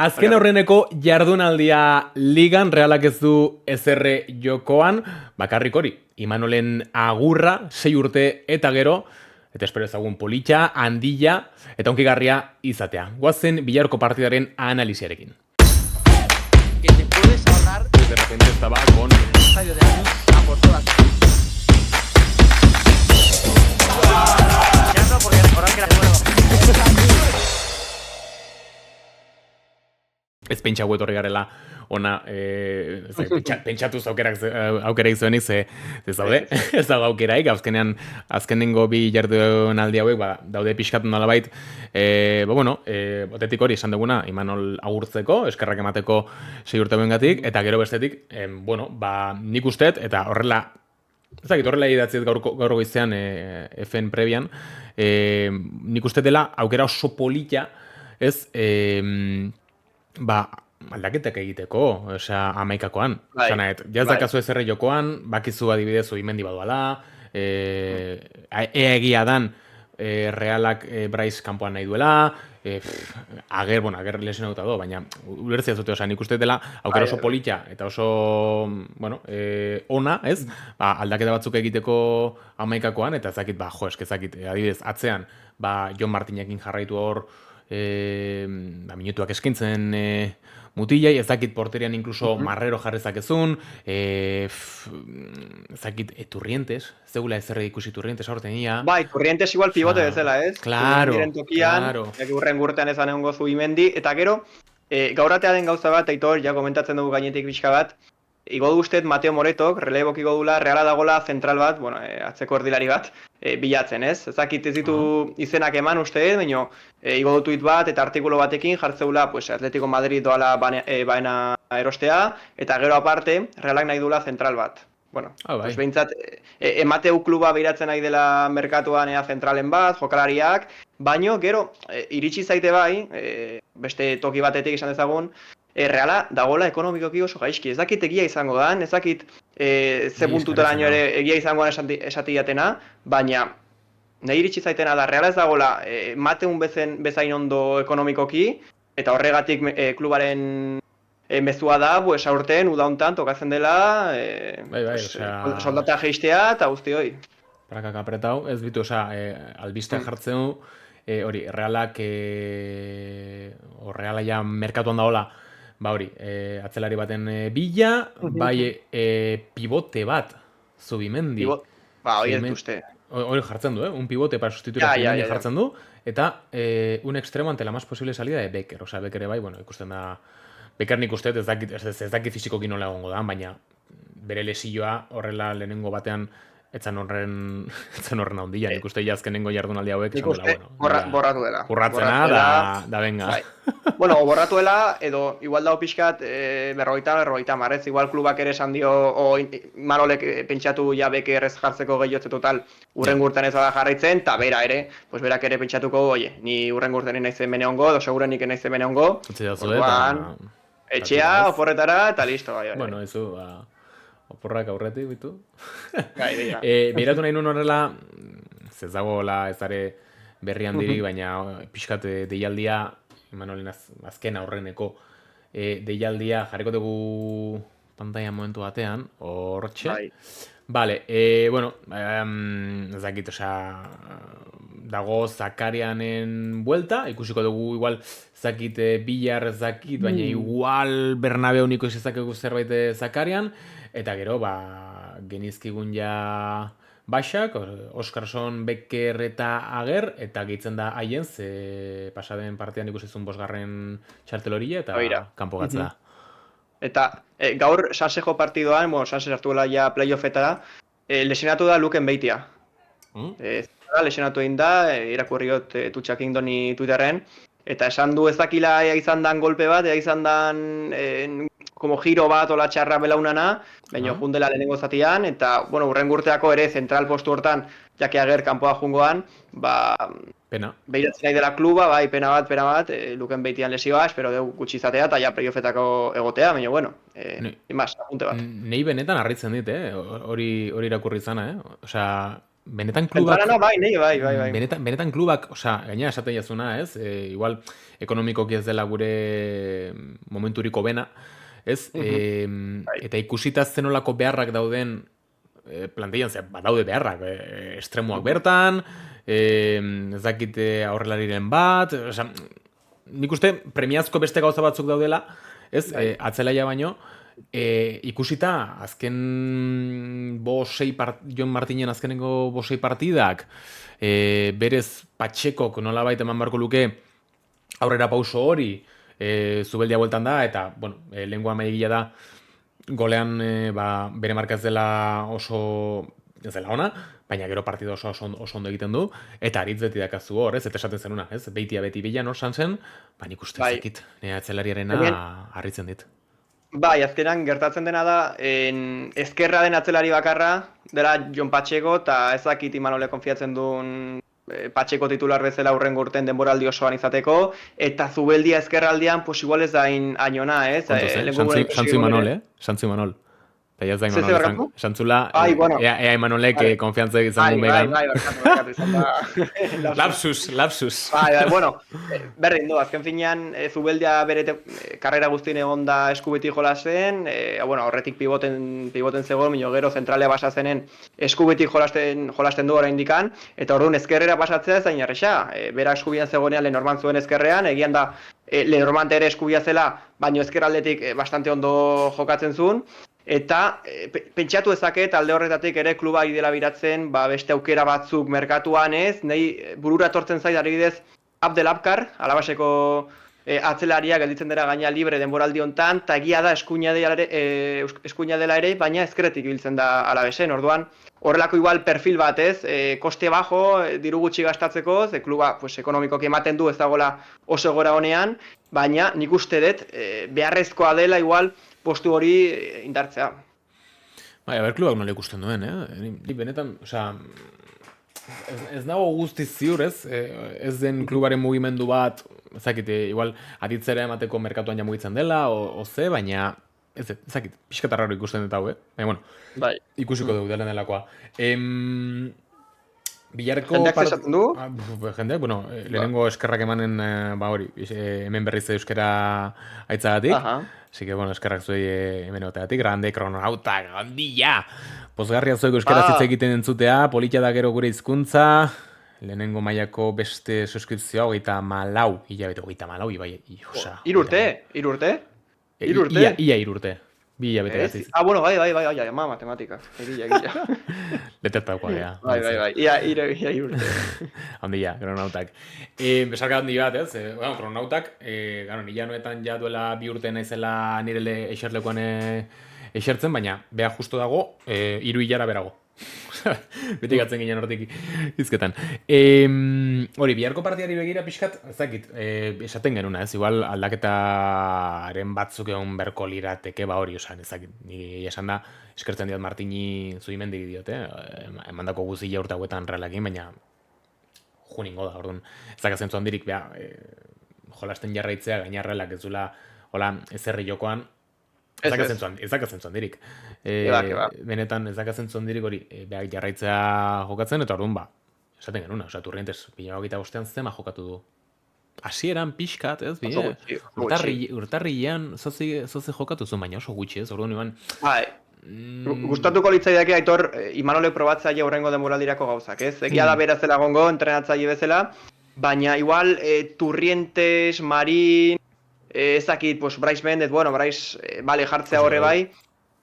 Azken aurreneko jardunaldia ligan, Realak ez du ezerre jokoan, bakarrik hori, Imanolen agurra, 6 urte eta gero, eta espero ezagun politxa, handila, eta onkigarria izatea. Guazen Villarko partidaren analisiarekin. Que te puedes ahorrar De repente estaba con el estadio de años a por todas. Ya no, porque recordar que era nuevo. ez pentsa etorri garela ona, pentsatu aukerak zuenik, ze zaude, ez dago aukeraik, azkenengo bi jardunaldi hauek, daude pixkatu nolabait, botetik hori esan duguna, Imanol agurtzeko, eskerrak emateko 6 urte bengatik, eta gero bestetik, nik usteet, eta horrela, horrela idatziet gaur goizean FN prebian, nik uste dela aukera oso polita, ez, aldaketak egiteko, osea, 11koan. Jaz dakazu ezerre jokoan, bakizu adibidez Imendi baduala, egia dan Realak Bryce kanpoan nahi duela, Ager lesionatuta do, baina ulertzea zute, osea, nik uste dela aukera oso polita eta oso, ona, ez? Aldaketa batzuk egiteko 11koan, eta ezakit, adibidez, atzean, Jon Martinekin jarraitu hor, minutuak eskintzen mutilei, ez dakit porterian inkluso Marrero jarrezakezun, ez dakit Turrientes, zegoela ezerre ikusi Turrientes aurten ia. Bai, Turrientes igual pivote bezala, ez? Claro, urren gurtean ezan egongo zu Imendi, eta gero, gauratea den gauza bat, Aitor, ja komentatzen dugu gainetik pixka bat, igo du ustez Mateo Moretok, relebok igo dula, Reala dagola zentral bat, atzeko erdilari bat, bilatzen, ez? Ezakit ez ditu izenak eman uste, baina igo du tuit bat eta artikulo batekin jartzeula Atletico Madrid doala baena erostea, eta gero aparte, Realak nahi dula zentral bat. Behintzat, Emateu kluba behiratzen nahi dela merkatuan zentralen bat, jokalariak, baino gero, iritsi zaite bai, beste toki batetik izan dezagun, Reala dagoela ekonomikoki oso gaizki. Ez dakit egia izango da, ez dakit ze puntutaraino ere egia izango da esatiatena, baina nahi iritsi zaitena da, Reala ez dagoela Mateun bezain ondo ekonomikoki, eta horregatik klubaren mezua da, aurten, udauntan, tokatzen dela, soldata geistea eta guzti hoi. Prakak apretau, ez bitu, albiste jartzen du, hori, Realak, Reala ja merkatuan dagoela, atzelari baten bila, pivote bat, Zubimendi. Hori ez duzte. Hori jartzen du, un pivote para sustituir Zubimendi jartzen du, eta un extremo ante la más posible salida de Becker. Osea, Becker bai, ikusten da, Becker nik uste ez dakit fizikoki nola egongo da, baina bere lesioa horrela lehenengo batean etzan horren handia, nik uste azkenengo jardunaldi hauek. Nik uste borratu dela. Urratzena, da venga. Borratu dela, edo igual dago pixkat berrogeita marrez, igual klubak ere esan dio, Manolek pentsatu ja Becker ez jartzeko gehiotze total urren gurten ez bada jarraitzen, eta bera ere, berak ere pentsatuko, ni urren gurten naizen bene ongo, edo segurenik naizen bene ongo, etxea, oporretara, eta listo. Bueno, ezu, oporrak aurretik, bitu. Beiratu nahi nuen horrela, ez dagoela ezare berri handirik, baina pixkat deialdia, Imanolen azken aurreneko deialdia jarriko dugu pantaia momentu batean, hortxe. Vale, ez dakit, dago Zakarianen buelta, ikusiko dugu igual zakit Villar zakit, baina igual Bernabeu niko izakegu zerbait Zakarian, eta gero, genizkigun ja Baxak, Oskarson, Becker eta Ager, eta gehitzen da haien, ze pasaden partean ikusizun 5. txartelorilla, eta kanpo gatza da. Eta gaur Sansejo partidoan, Sanse hartu gela ja playoffetara, lesionatu da Luken Beitia. Lesionatu egin da, irakurriot tutxak indoni Twitterren, eta esan du ez dakila ea izan dan golpe bat, ea izan dan como giro bat ola txarra belaunana, baina jundela lehenengo zatian, eta, urren gurteako ere zentral postu hortan, jake Ager kanpoa jungoan, pena. Behiratzen nahi dela kluba, pena bat, Luken Beitian lesioa, espero dugu gutxi izatea, eta ja playoffetako egotea, baina, imaz, apunte bat. Nei benetan harritzen dit, hori irakurri izana, Osea, benetan klubak... Zentralana bai. Benetan klubak, osea, gaina esaten jazuna, ez? Igual, ekonomikoki ez dela gure momenturiko bena, ez? Eta ikusita zenolako beharrak dauden plantillan, badaude beharrak, estremoak bertan, ez dakite aurrelariren bat, osea, nik uste premiazko beste gauza batzuk daudela, ez? Atzelaia baino, ikusita azken Jon Martinen azkenengo 6 partidak, berez Patxekok nolabait eman barko luke aurrera pauso hori, Zubeldia bueltan da, eta, bueno, lengua maigila da, golean bere marka ez dela ez dela ona, baina gero partida oso ondo egiten du, eta aritz beti dakazu hor, ez? Eta esaten zenuna, ez? Beti bilan hor sanzen, nik uste zekit, nire atzelariarena harritzen dit. Bai, azkenan gertatzen dena da, ezkerra den atzelari bakarra, dela Jon Patxeko, eta ezakit Imanole konfiatzen duen Patxeko titular bezala hurrengo urten denboraldi osoan izateko, eta Zubeldia ezkerraldian, pues igual ez da hain ona, ez? Santzu Imanol. Eta jaz da Imanol, esantzula, ea Imanolek konfiantzak izan duen began. Bai, barkatu, izan da. Lapsus. Bai, bueno, berdin du, azken finean, Zubeldia bere karrera guztien egon da eskubeti jolasten, bueno, horretik pivoten zegoen, mino gero zentralea basa zenen eskubeti jolasten du oraindikan, eta orduan ezkerrera pasatzea ez da inerresa. Bera eskubian zegoenean Lenormand zuen ezkerrean, egian da Lenormand ere eskubia zela, baino ezkerraldetik bastante ondo jokatzen zuen, eta pentsatu ezaket alde horretatik ere kluba idela biratzen beste aukera batzuk merkatuan ez, nahi burura etortzen zait adibidez Abdelabkar, Alabaseko atzelaria gelditzen dira gaina libre denboraldi hontan, eta egia da eskuina dela ere, baina ezkerretik ibiltzen da Alabesen, orduan horrelako igual perfil bat ez, koste bajo, diru gutxi gastatzeko, ze kluba pues, ekonomikoki ematen du ez dagoela oso gora honean, baina nik uste dut beharrezkoa dela igual postu hori indartzea. Bai, klubak nola ikusten duen, Ni benetan, osea, ez nago guztiz ziur, ez den klubaren mugimendu bat, ezakit, igual aditzera emateko merkatuan ja mugitzen dela, oze, baina, ezakit, pixkat arraro ikusten dut hau, baina, bueno, ikusiko dugu dela delakoa. Bilarko... Jendeak zesaten du? Jendeak, bueno, lehenengo eskerrak emanen, hori, hemen berriz euskera aitzagatik. Así que, bueno, eskerrak zuei hemen otegatik, grande, krononautak, handia! Pozgarria zueko euskera hitz egiten entzutea, politia da gero gure hizkuntza, lehenengo mailako beste suskripzioa, 34 hilabete, bai, osa. 3 urte? 3 urte? Ia 3 urte. 2 hilabete gatziz. Bueno, bai, ama matematika. Egia. Letertakoa, gea. Bai, ia 3 urte. Handia, krononautak. Besarka handi bat, ez? Bueno, krononautak, nila noetan ja duela 2 urte naizela nire eserlekoan esertzen, baina beha justo dago, 3 hilara berago. Beti gatzen ginen hortik izketan. Hori, biharko partiari begira pixkat, ezakit, esaten genuna, ez? Igual aldaketaren batzuk egon berko lirateke, hori, osan, ezakit. Ni esan da, eskertzen diot Martini Zubimendi diote, emandako guzila urte hauetan realakin, baina juningo da, orduan. Ezakatzen zuan dirik, jolasten jarraitzea, gainarrelak ez zula, hola, ezerri jokoan, ezakatzen zuan dirik. Benetan ezakatzen zuan dirik hori behar jarraitzea jokatzen, eta orduan esaten genuna, Turrientes 2025 zema jokatu du. Hasieran pixkat, ez, urtarrilean zoze jokatu zuen, baina oso gutxi, ez, orduan iban... Gustatuko litzaidake Aitor Imanole probatzaile horrengo denboraldirako gauzak, ez? Egia da beraz dela gongo, entrenatzaile bezala, baina igual Turrientes, Marin... ezakit, Brais Mendez, Brais, jartzea horre bai,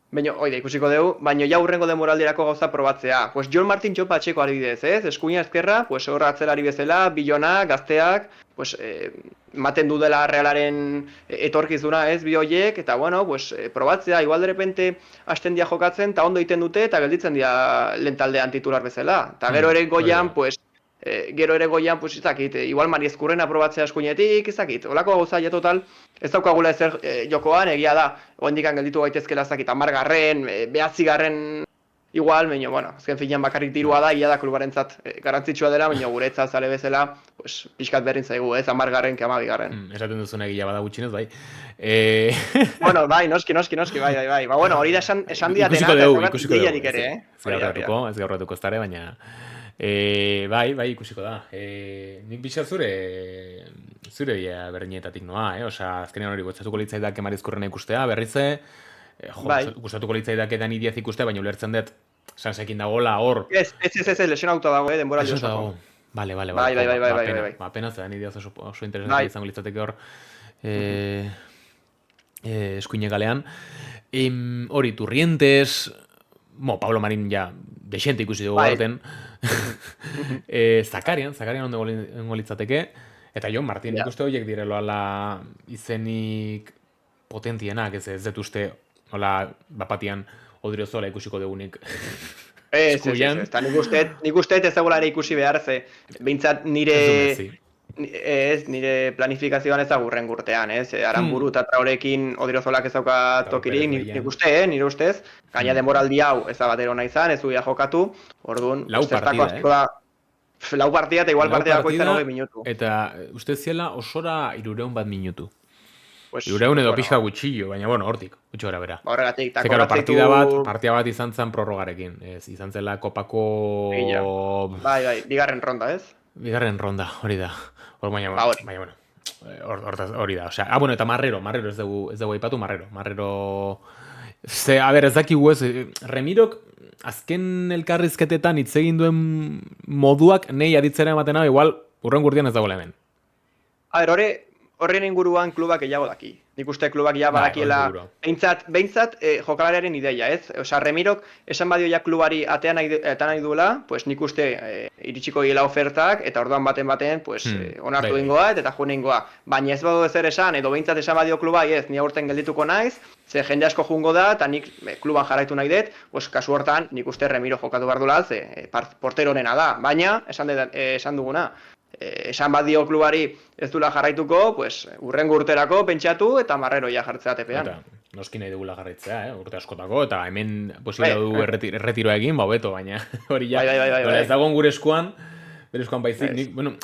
baina, ikusiko dugu, baina ja hurrengo denboraldirako gauza probatzea. Jon Martin Jon Patxeko adibidez, ez? Eskuina ezkerra, hor atzelari bezala, bilona, gazteak, maten du dela Realaren etorkizuna, ez, bi horiek, eta, probatzea, igual de repente hasten dia jokatzen, eta ondo egiten dute, eta gelditzen dia lehen taldean titular bezala. Eta gero ere goian, ezakit, igual Mari Ezkurrena probatzea eskuinetik, ezakit, holako gauza ja total, ez daukagula ezer jokoan, egia da, oendikan gelditu gaitezkela ezakit, 10garren, 9garren igual, baina, bueno, azken finean bakarrik dirua da, ia da klubarentzat garrantzitsua dela, baina guretzat zale bezala, pues, pixkat berdin zaigu, 10garren que 12garren. Esaten duzuna egia bada gutxinez, bai. Bueno, bai, noski, bai. Ba, bueno, hori da esan diatena, ikusiko dugu, ere, ez gaurratuko ez dara, baina... bai, ikusiko da. Nik pixka zure berdinetatik noa, Osa, azkenean hori gustatuko litzaidak Marizkurrena ikustea, berrize, gustatuko litzaidak Dani Diaz ikustea, baina ulertzen dut, Sansekin dagoela hor. Ez, lesionauta dago, denbora dago. Vale. Bai. Apenas Dani Diaz oso interesante izango litzateke hor eskuine galean. Hori, Turrientes, Pablo Marín ja, desente ikusi dugu gaurten. Zakarian ondo litzateke. Eta Jon Martin, nik uste horiek direlo ala izenik potentienak, ez dut uste, hola, bapatian Odriozola ikusiko dugunik. Ez, nik uste ez dagoela ere ikusi behar, ze, behintzat nire planifikazioan ez agurren gurtean, Aranburu eta Traorekin Odriozolak ez dauka tokirik, nire ustez, gaina denboraldi hau ez da batero nahi izan, ez duia jokatu, orduan, lau partida eta igual partida koizan 9 minutu. Eta uste ziela osora 300 minutu. 300 edo pixka gutxillo, baina bueno, hortik, gutxo gara bera. Horregatik, eta partida bat izan zen prorrogarekin, izan zela kopako... Bai, bigarren ronda, ez? Bigarren ronda, hori da. Baina bueno, hori da. Bueno, eta Marrero ez dugu aipatu, Marrero... ez dakigu ez, Remirok azken elkarrizketetan hitz egin duen moduak nei aditzera ematen hau, igual urren gurtian ez dagoela hemen. Horren inguruan klubak gehiago daki. Nik uste klubak ja badakiela behintzat jokalariaren ideia, ez? Osa, Remirok esan badio ja klubari atean nahi duela, pues nik uste iritsiko diela ofertak, eta orduan baten, pues onartu dingoa eta joan ingoa. Baina ez badu ezer esan, edo behintzat esan badio klubai, ez, ni aurten geldituko naiz, ze jende asko jungo da, eta nik kluban jarraitu nahi dut, pues kasu hortan nik uste Remiro jokatu behar duela, ze portero honena da. Baina, esan duguna, esan bat dio klubari ez dula jarraituko, pues, urrengo urterako pentsatu eta Marrero ja jartzea tepean. Eta noski nahi dugula jarraitzea, urte askotako, eta hemen posibila du erretiroa egin, beto, baina hori ja, ez dagoen gure eskuan baizik, nik, bueno,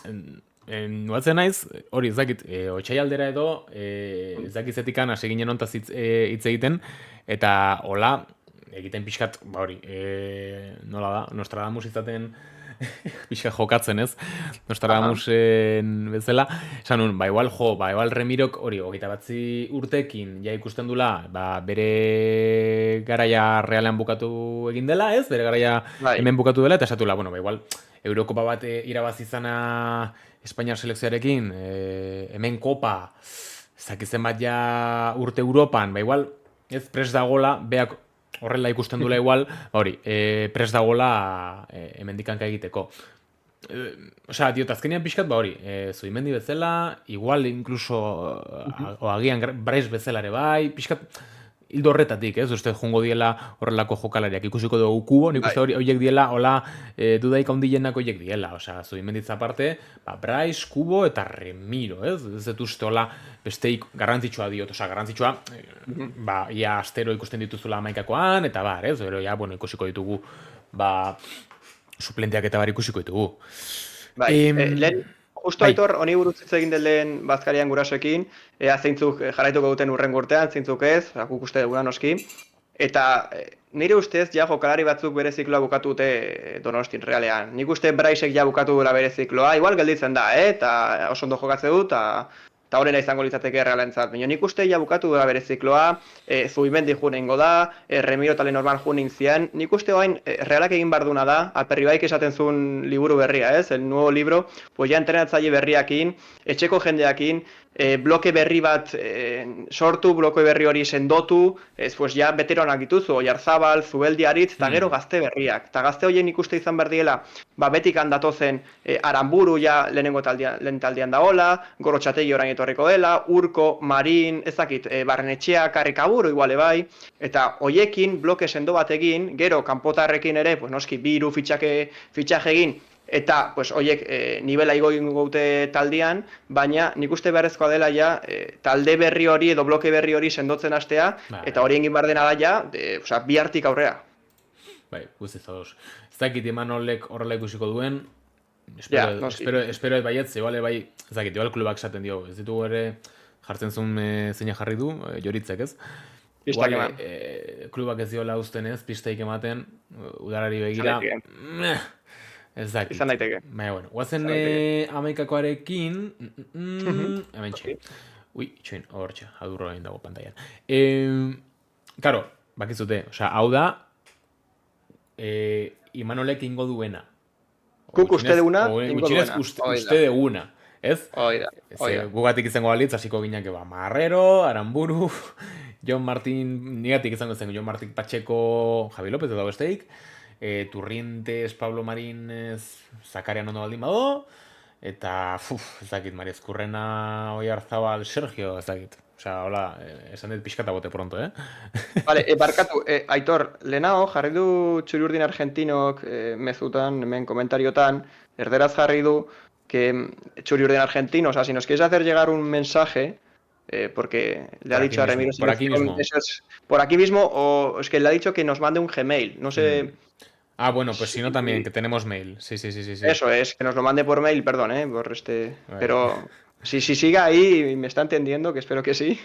nuatzen naiz, hori ez dakit, otxai aldera edo, ez dakit zetikan hasi ginen ontaz hitz egiten, eta hola, egiten pixkat, hori, nola da, Nostradamus izaten, pixa jokatzen ez, Nostradamusen bezala, esan nun, igual Remirok hori, 29 urtekin ja ikusten dula, bere garaia realean bukatu egin dela, ez? Bere garaia hemen bukatu dela, eta esatula, igual Eurokopa bat irabazi izana Espainiar selekzioarekin, hemen kopa, zakizen bat ja urte Europan, igual, ez prest dagola, beak horrela ikusten duela igual, hori, prest dagoela hemendikanka egiteko. Osea, azkenean pixkat, hori, Zubimendi bezala, igual incluso, agian Braiz bezala ere bai, pixkat, hildo horretatik, ez? Uste jungo diela horrelako jokalariak ikusiko dugu kubo, nik uste horiek diela, hola, dudaik handilenak horiek diela, osea, Zubimenditz aparte, Braiz, Kubo eta Remiro, ez? Ez dut uste hola, besteik garrantzitsua diot, osea, garrantzitsua, ia astero ikusten dituzula amaikakoan, eta ez? Gero, ja, bueno, ikusiko ditugu, suplenteak eta ikusiko ditugu. Lehen, justo Aitor, honi buruz hitz egin den lehen bazkarian gurasoekin, ea zeintzuk jarraituko duten urrengo urtean, zeintzuk ez, guk uste duguna noski. Eta nire ustez, ja jokalari batzuk bere zikloa bukatu dute Donostin realean. Nik uste Braisek ja bukatu duela bere zikloa, igual gelditzen da, eta oso ondo jokatze du, eta horrela izango litzateke realentzat. Baina nik uste ja bukatu duela bere zikloa, Zubimendi junengo da, Remiro eta Lenormand junin zien. Nik uste oain realak egin barduna da, Alperribaik esaten zuen liburu berria, ez? El nuevo libro, pues ja entrenatzaile berriakin, etxeko jendeakin, bloke berri bat sortu, bloke berri hori sendotu, pues ja veteronak dituzu, Oyarzabal, Zubeldi Aritz, eta gero gazte berriak. Eta gazte horien ikuste izan behar diela, betik handatozen Aranburu ja lehen taldean daola, Gorotxategi orain etorriko dela, Urko, Marin, ezakit, Barrenetxea, Karrikaburu iguale bai, eta hoiekin bloke sendo bat egin, gero kanpotarrekin ere, pues noski, biru fitxaje egin, eta pues hoiek nivela igo egingo dute taldean, baina nik uste beharrezkoa dela ja talde berri hori edo bloke berri hori sendotzen hastea, eta hori egin behar dena da ja, bihartik aurrea. bai, guztiz ados. Ez dakit Imanolek horrela ikusiko duen, Ja, noski. espero baietz, igual bai, ez dakit, igual klubak esaten dio, ez ditugu ere jartzen zuen zeina jarri du, Joritzek ez. Pistak Igual, eman. klubak ez diola uzten ez, pistaik ematen, udarari begira, Izan ez dakit. Izan daiteke. Baina, bueno, guazen amaikakoarekin, hemen txe. Ui, itxoin, hortxe, adurro egin dago pantaian. Karo, bakizute, osea, hau da, Imanolek ingo duena. Guk uste duguna, ingo Gutxinez duena. uste duguna, ez? Oida. Gugatik izango balitz, hasiko ginak, Marrero, Aramburu, Jon Martin, nigatik izango zen, Jon Martin Pacheco, Javi López edo besteik, Turrientes, Pablo Marínez, Zakarian ondo baldin bado, eta, ez dakit, Mari Ezkurrena, Oiarzabal, Sergio, ez dakit. Osea, hola, esan dut pixkata bote pronto, Vale, barkatu, Aitor, lehenao jarri du Txuri-Urdin Argentinok mezutan, hemen komentariotan, erderaz jarri du que Txuri-Urdin Argentino, o sea, si nos quieres hacer llegar un mensaje, porque le ha dicho a Remiro por aquí mismo. Eso es, por aquí mismo, o es que le ha dicho que nos mande un Gmail, no sé... Ah, bueno, pues si no también, que tenemos mail. Sí. Eso es, que nos lo mande por mail, perdón, por este... Vale. Pero si sigue ahí y me está entendiendo, que espero que sí,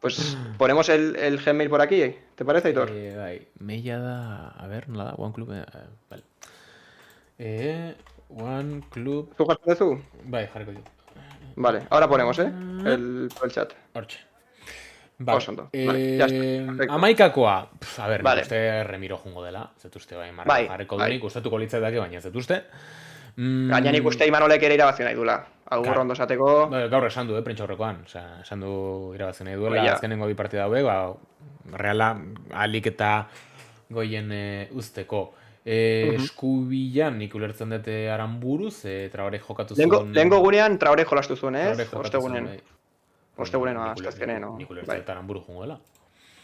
pues ponemos el Gmail por aquí, ¿te parece, Aitor? Bai, maila da, a ver, nola da, One Club, vale. One Club, ¿Tú jarri duzu? bai, jarriko dut. Vale, ahora ponemos, el chat. Hortxe. Oso ondo. Vale, ya está, perfecto. Amaikakoa, a ver, Vale. nik uste Remiro jungo dela, zetuzte bai, Bai, jarriko bai. duenik, gustatuko litzaidake, baina zetuzte. Gaina nik uste Imanolek ere irabazi nahi duela. Agur Claro. ondo esateko. Gaur esan du, prentsa horrekoan, osea, esan du irabazi nahi duela, Bai, ja. azkenengo bi partida hauek, Reala alik eta goien usteko. Eskubilan nik ulertzen dute Aranburuz, Traorek jokatu zuen... Lehengo gunean Traore jolastu zuen, ez? Traorek jokatu zuen, Ostegunen. bai. Ostegunen, Nik azkazkenen, no? Nik ulertzen Bai, dut Aranburu jungo dela.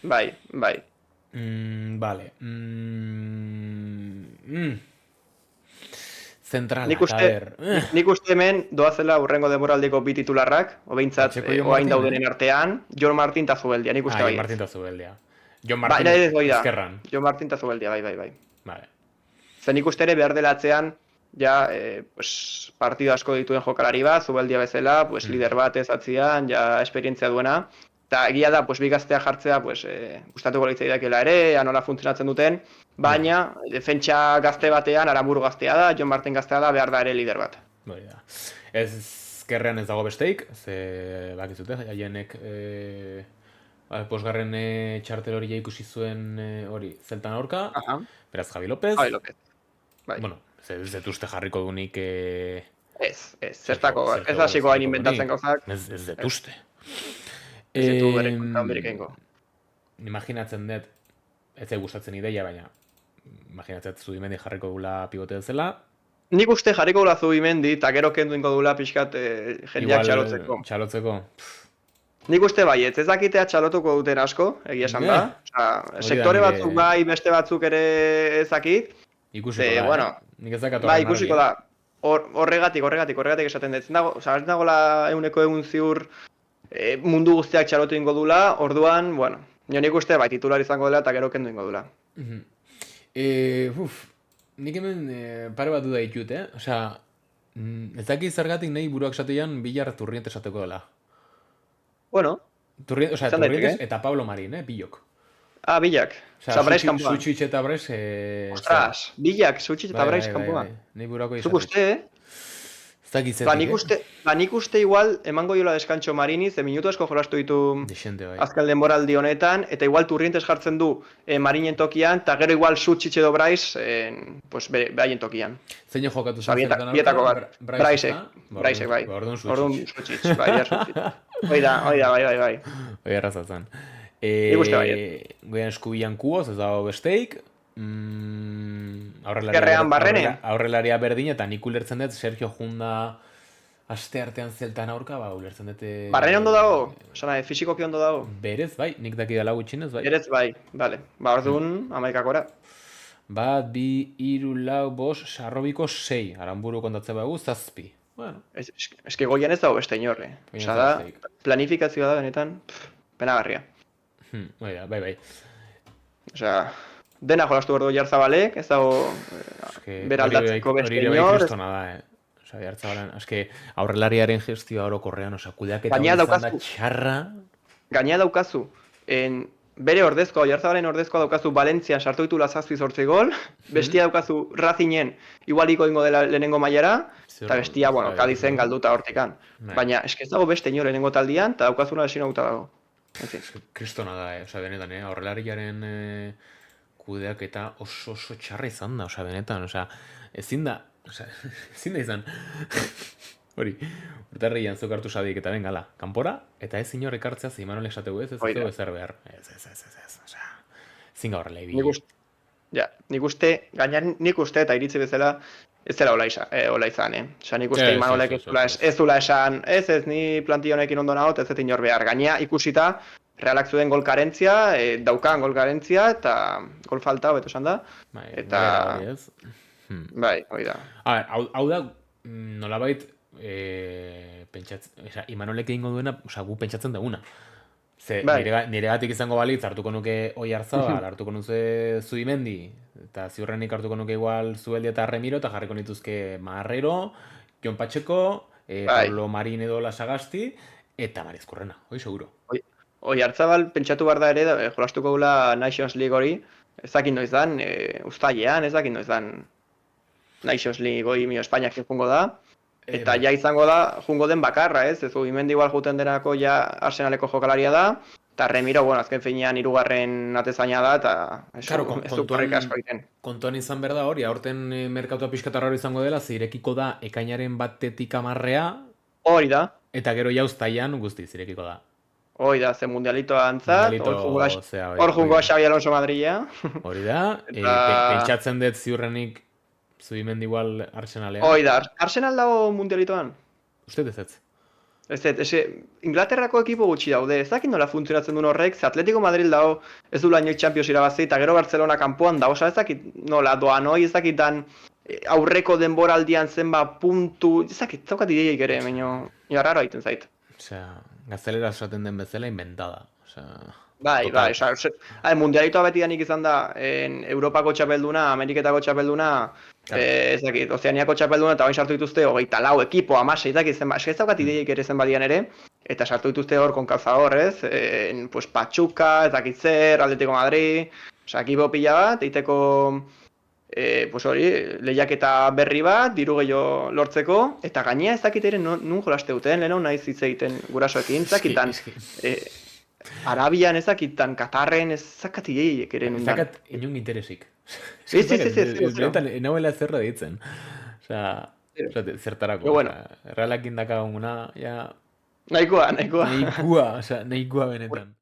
bai. Vale. Zentralak, a ver. Nik uste hemen doazela urrengo demoraldiko bi titularrak, o behintzat, Pacheco, Jon oain Martin, daudenen artean, Jon Martin eta Zubeldia, nik uste Jon bai. Martin eta Zubeldia. Jon Bai, Martin nahi ez da. ezkerran. Jon Martin eta Zubeldia, bai. Vale. Zen nik uste ere behar dela atzean, ja, pues, partido asko dituen jokalari bat, Zubeldia bezala, pues, lider bat ez atzian, ja, esperientzia duena. Eta egia da, pues, bi gaztea jartzea, pues, gustatuko litzaidakela ere, nola funtzionatzen duten, baina, defentsa gazte batean, Aramburu gaztea da, Jon Martin gaztea da, behar da ere lider bat. Hori da. Ezkerrean ez dago besteik, ze bakizute, haienek posgarren txartel hori ja ikusi zuen hori zeltan aurka, Aha. beraz Javi López. Javi López. Bai. Bueno, ez detuzte jarriko dunik... Zertako, ez hasiko hain inventatzen gauzak. Ez detuzte. Ez ditu bere kontra handirik egingo. Imaginatzen dut, ez zait gustatzen ideia, baina imaginatzen dut Zubimendi jarriko dula pivote zela. Nik uste jarriko dula Zubimendi, eta gero kendu ingo dula pixkat jendeak txalotzeko. Txalotzeko. Nik uste baiet, ez dakitea txalotuko duten asko, egia esan da. Osea, sektore nire- batzuk bai, beste batzuk ere ez dakit. Ikusiko da, bueno, Nik ez dakat Bai, horren ikusiko argi. da. Horregatik esaten dut. Osea, ez dagoela 100% ziur mundu guztiak txalotu ingo dula, orduan, bueno, nik uste bai titular izango dela eta gero kendu ingo dula. Nik hemen pare bat duda ditut, Osea, ez dakit zergatik nahi buruak esatean Bilar Turrientes esateko dela. Bueno, Osea, Izan Turrientes daiteke. eta Pablo Marin, bilok. Bilak. Osea, Brais kanpoan. Suchich eta Brais... Ostras, Bilak, Suchich eta Brais kanpoan. Nahi buruako Zuk uste, Ez dakit Ba, zertik, nik uste igual emango jola deskantxo Mariniz, minutu asko jolastu ditu Dexente, bai. azken denboraldi honetan, eta igual Turrientes jartzen du Marinen tokian, eta gero igual Suchich edo Brais, pues behaien tokian. Zein jokatu Osa, zen zertan bietako aurka? bat. Braisek, bai. Orduan Orduan Suchich. Suchich, bai, ja Suchich. Hoi da, bai. Hoi arrazatzen. Nik uste baiet. Goian eskubilan kuoz, ez dago besteik. Ezkerrean Barrene. Aurrelaria berdin, eta nik ulertzen dut Sergio Junda aste artean zeltan aurka, ulertzen dut... Barrene ondo dago? Osana, fisikoki ondo dago? Berez, bai, nik daki dela gutxinez, bai. Berez, bai, bale. Ba, orduan, 11akora. Bat, bi, hiru, lau, bost, sarrobiko 6. Aranburu kontatzen bagu, 7. Bueno, Eske goian ez dago beste inorre. Goian Osa ez da, dago besteik. planifikazioa da benetan, penagarria. bai. Osea, dena jolastu behar du Oyarzabalek, ez dago bera aldatzeko beste Hori bai inor. kristona da, Osa, Oyarzabalen, eske aurrelariaren gestioa orokorrean, osa, kudeaketa Gainera hori izan da daukazu. txarra. Gaina daukazu, bere ordezkoa, Oyarzabalen ordezkoa daukazu Valentzian sartu ditula 7-8 gol, bestia daukazu Racingen igualiko ingo dela lehenengo mailara, eta bestia, bueno, Cadizen galduta hortikan. Baina, eske ez dago beste inor lehenengo taldian, eta daukazuna lesionatuta dago. En fin. Kristona da, osa, benetan, aurrelariaren kudeaketa oso txarra izan da, osa, benetan, osa, ezin da izan. Hori, urtarrian zuk hartu sadik eta bengala, kanpora, eta ez inor ekartzea ze Imanolek esategu ez dugu ezer behar. Ez, osea, ezin gaurrela ibili. Nik uste, eta iritzi bezala, ez zela hola izan, Osa, nik uste Imanolek ez zula esan, ez ni plantilla honekin ondo nagot, ez inor behar. Gaina ikusita, Realak zuen gol karentzia, daukan gol karentzia, eta gol falta, beto esan da. Eta... Bai, hori da. Hau da, nolabait, Imanolek egingo duena, gu pentsatzen duguna. Ze, niregatik izango balitz, hartuko nuke Oyarzabal, hartuko nuke Zubimendi, eta ziurrenik hartuko nuke igual Zubeldia eta Remiro, eta jarriko nituzke Marrero, Jon Pacheco, Pablo Marin edo Lasagasti, eta Mariezkurrena, hori seguro. Oyarzabal pentsatu behar da ere, jolastuko gula Nations League hori, ezakit noiz dan, uztailean, ezakit noiz dan Nations League hori mio Espainiak jungo da, eta ja izango da, jungo den bakarra, ez? Zubimendi igual juten denako ja Arsenaleko jokalaria da, eta Remiro, bueno, azken finean 3. atezaina da, eta ez du korrik asko egiten. Kontuan izan behar da hori, aurten merkatua pixkatarra hori izango dela, zirekiko da ekainaren 1-tik 10. Hori da. Eta gero ja uztailan guzti zirekiko da. Hoi da, ze mundialitoa antzat, hor jungo Xabi Alonso Madrilla. Hori da, pentsatzen dut ziurrenik Zubimendi igual Arsenalean. Hoi da, Arsenal dago mundialitoan? Uste ez. Ez, Inglaterrako ekipo gutxi daude, ez dakit nola funtzionatzen duen horrek, ze Atletico Madrid dago ez du inoiz Champions irabazi, eta gero Barcelona kanpoan da, osa ez dakit nola doan, ez dakit dan aurreko denboraldian zenba puntu, ez dakit, zaukat ideiak ere, baina raro egiten zait. Osea, gaztelera esaten den bezala inventada. Bai, mundialitoa betidanik izan da, Europako txapelduna, Ameriketako txapelduna, ez dakit, Ozeaniako txapelduna, eta bain sartu dituzte 24 ekipo, 16, ez dakit zenba, ez daukat ideiak ere zenbadian ere, eta sartu dituzte hor konkazador, ez, pues Pachuca, ez dakit zer, Atletico Madrid, osea, ekipo pila bat, eiteko, pues hori, lehiaketa berri bat, diru gehiago lortzeko, eta gainea ez dakit ere nun jolaste duten, lehenu nahiz hitz egiten gurasoekin, zakitan, Arabian ezakitan, Katarren ezakat ideiek ere nundan. Ezakat inun interesik. Ez. Nauela zerra ditzen. Osea, zertarako. Realak indaka gonguna, ja... Nahikoa. Nahikoa benetan.